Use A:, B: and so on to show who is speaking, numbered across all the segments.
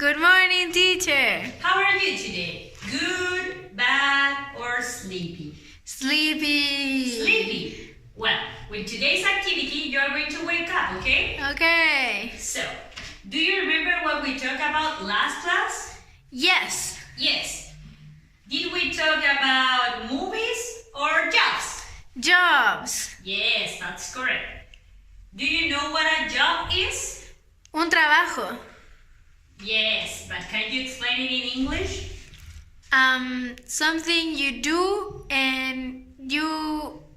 A: Good morning, teacher.
B: How are you today? Good, bad, or sleepy?
A: Sleepy.
B: Sleepy. Well, with today's activity, you are going to wake up, okay?
A: Okay.
B: So, do you remember what we talked about last class?
A: Yes.
B: Yes. Did we talk about movies or jobs?
A: Jobs.
B: Yes, that's correct. Do you know what a job is?
A: Un trabajo.
B: Yes, but can you explain it in English?
A: Something you do and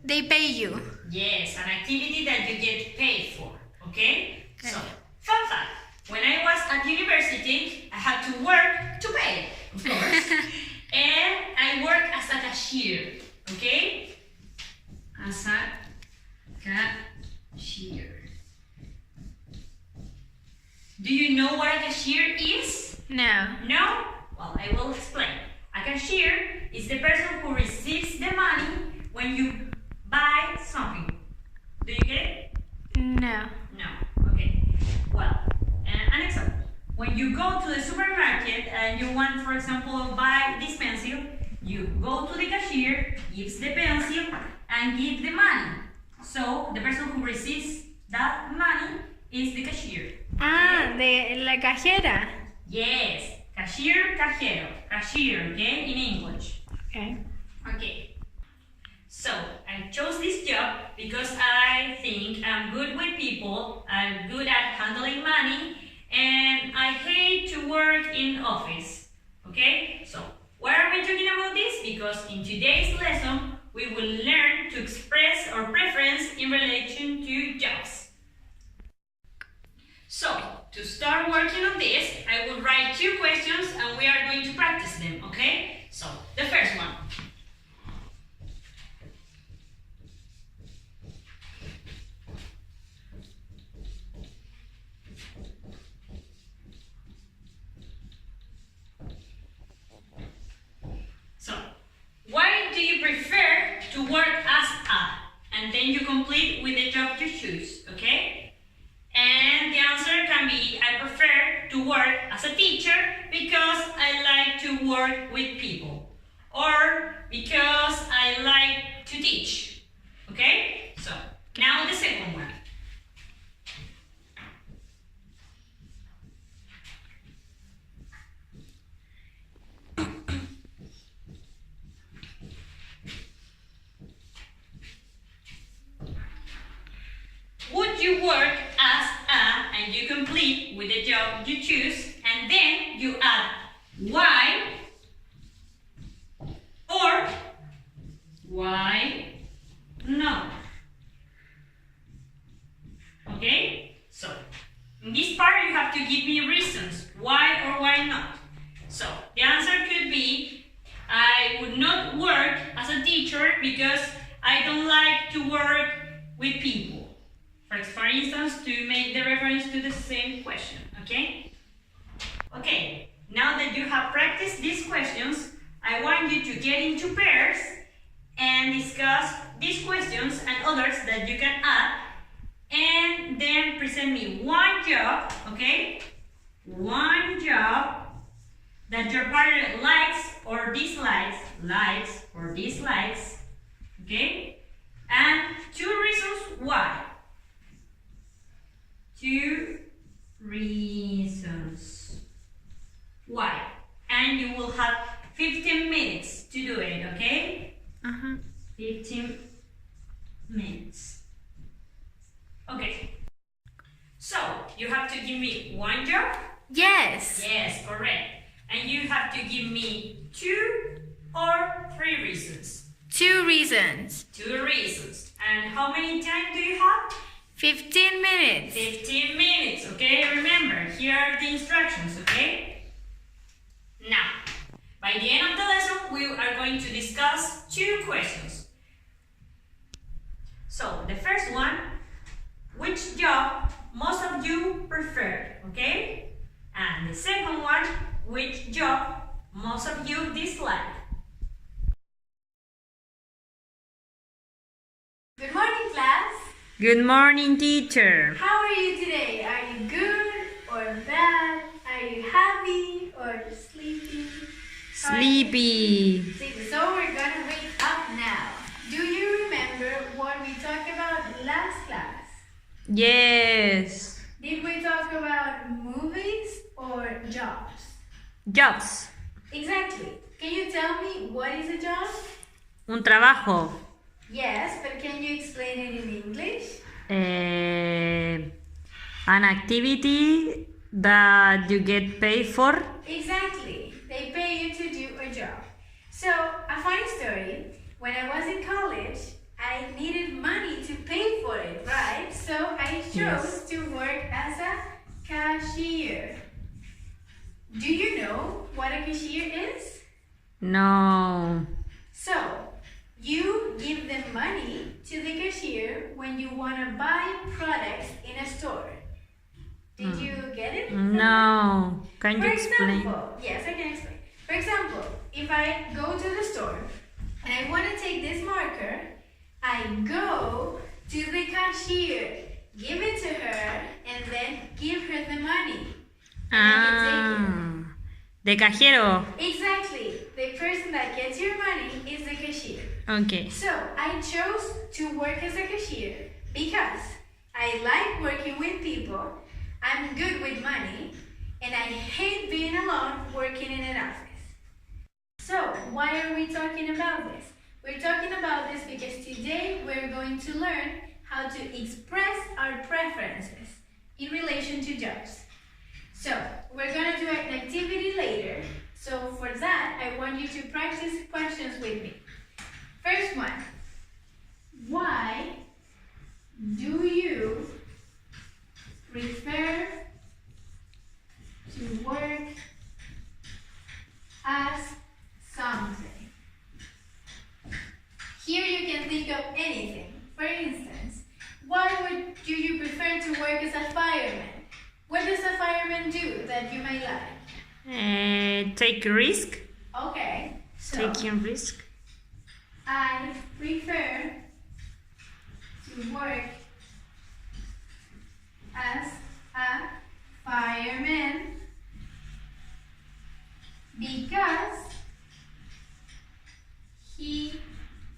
A: they pay you.
B: Yes, an activity that you get paid for, okay?
A: Okay.
B: So, fun fact, when I was at university, I had to work to pay, of course. And I worked as a cashier, okay? As a cashier. Do you know what a cashier is?
A: No.
B: No? Well, I will explain. A cashier is the person who receives the money when you buy something. Do you get it?
A: No.
B: No. Okay. Well, an example. When you go to the supermarket and you want, for example, buy this pencil, you go to the cashier, gives the pencil, and give the money. So, the person who receives that money is the cashier.
A: De la cajera.
B: Yes. Cashier, cajero. Cashier, okay, in English.
A: Okay.
B: Okay. So, I chose this job because I think I'm good with people, I'm good at handling money, and I hate to work in office. Okay? So, why are we talking about this? Because in today's lesson, we will learn to express our preference in relation to jobs. So, to start working on this, I will write 2 questions and we are going to practice them, okay? So, the first one. So, why do you prefer to work as a? And then you complete with the job you choose, okay? And the answer can be, I prefer to work as a teacher because I like to work with people. Or because I like to teach. Okay? So, now the second one. Would you work as a and you complete with the job you choose and then you add why or why not? Okay? So, in this part you have to give me reasons why or why not. So, the answer could be I would not work as a teacher because I don't like to work with people. For instance, to make the reference to the same question, okay? Okay, now that you have practiced these questions, I want you to get into pairs and discuss these questions and others that you can add and then present me one job, okay? One job that your partner likes or dislikes, okay? And 2 reasons why. 2 reasons why. And you will have 15 minutes to do it, okay? 15 minutes. Okay. So, you have to give me one job?
A: Yes.
B: Yes, correct. And you have to give me 2 or 3 reasons.
A: 2 reasons.
B: 2 reasons. And how many time do you have?
A: 15 minutes.
B: 15 minutes, okay? Remember, here are the instructions, okay? Now, by the end of the lesson, we are going to discuss 2 questions. So, the first one, which job most of you prefer, okay? And the second one, which job most of you dislike.
A: Good morning, class.
B: Good morning, teacher.
A: How are you today? Are you good or bad? Are you happy
C: Sleepy.
A: So we're gonna wake up now. Do you remember what we talked about last class?
C: Yes.
A: Did we talk about movies or jobs?
C: Jobs.
A: Exactly. Can you tell me what is a job?
C: Un trabajo.
A: Yes, but can you explain it in English?
C: An activity that you get paid for.
A: Exactly. They pay you to do a job. So, a funny story. When I was in college, I needed money to pay for it, right? So I chose to work as a cashier. Do you know what a cashier is?
C: No.
A: So, you give the money to the cashier when you want to buy products in a store. Did you get it?
C: No. Can you explain?
A: Yes, I can explain. For example, if I go to the store and I want to take this marker, I go to the cashier, give it to her, and then give her the money.
C: De cajero.
A: Exactly. The person that gets your money is the cashier.
C: Okay.
A: So I chose to work as a cashier because I like working with people, I'm good with money, and I hate being alone working in an office. So why are we talking about this? We're talking about this because today we're going to learn how to express our preferences in relation to jobs. So we're going to do an activity later. So for that, I want you to practice questions with me. First one, why do you prefer to work as something? Here you can think of anything. For instance, why do you prefer to work as a fireman? What does a fireman do that you may like?
C: Take risk.
A: Okay, so
C: Taking risk.
A: I prefer to work as a fireman because he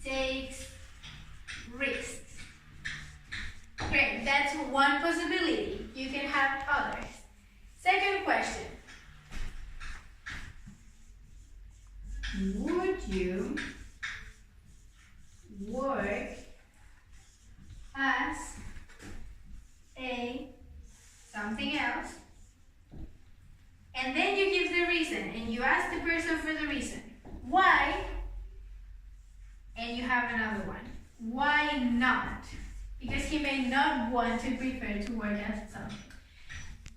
A: takes risks. Great, that's one possibility. You can have others. Second question. Would you work as a something else? And then you give the reason and you ask the person for the reason. Why? And you have another one. Why not? Because he may not want to prefer to work as something.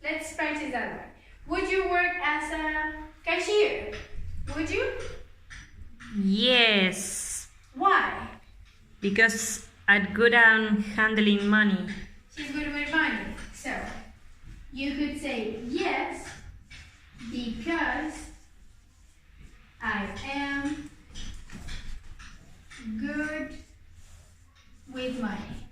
A: Let's practice that one. Would you work as a cashier? Would you?
C: Yes.
A: Why?
C: Because I'm good at handling money.
A: She's good with money. So, you could say yes, because I am good with money.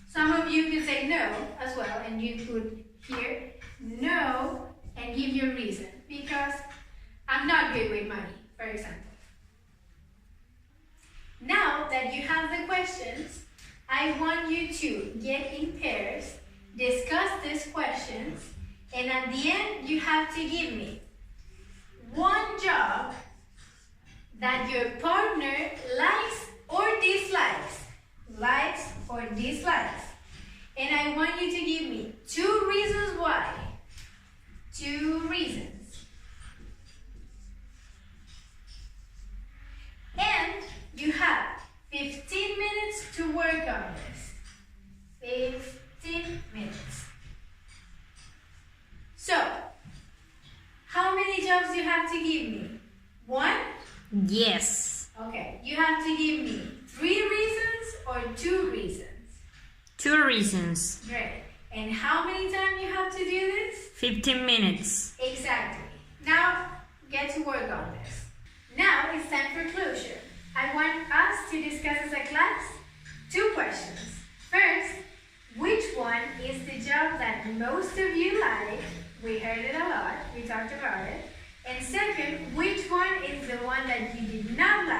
A: Some of you could say no as well, and you could hear no and give your reason. Because I'm not good with money, for example. Now that you have the questions, I want you to get in pairs, discuss these questions, and at the end you have to give me one job that your partner likes or dislikes. Likes or dislikes. And I want you to give me 2 reasons why. 2 reasons. And you have 15 minutes to work on this. 15 minutes. So, how many jobs do you have to give me? 1?
C: Yes.
A: Okay, you have to give me 3 reasons or 2 reasons?
C: 2 reasons.
A: Great. And how many times you have to do this?
C: 15 minutes.
A: Exactly. Now, get to work on this. Now it's time for closure. I want us to discuss as a class 2 questions. First, which one is the job that most of you like? We heard it a lot. We talked about it. And second, which one is the one that you did not like?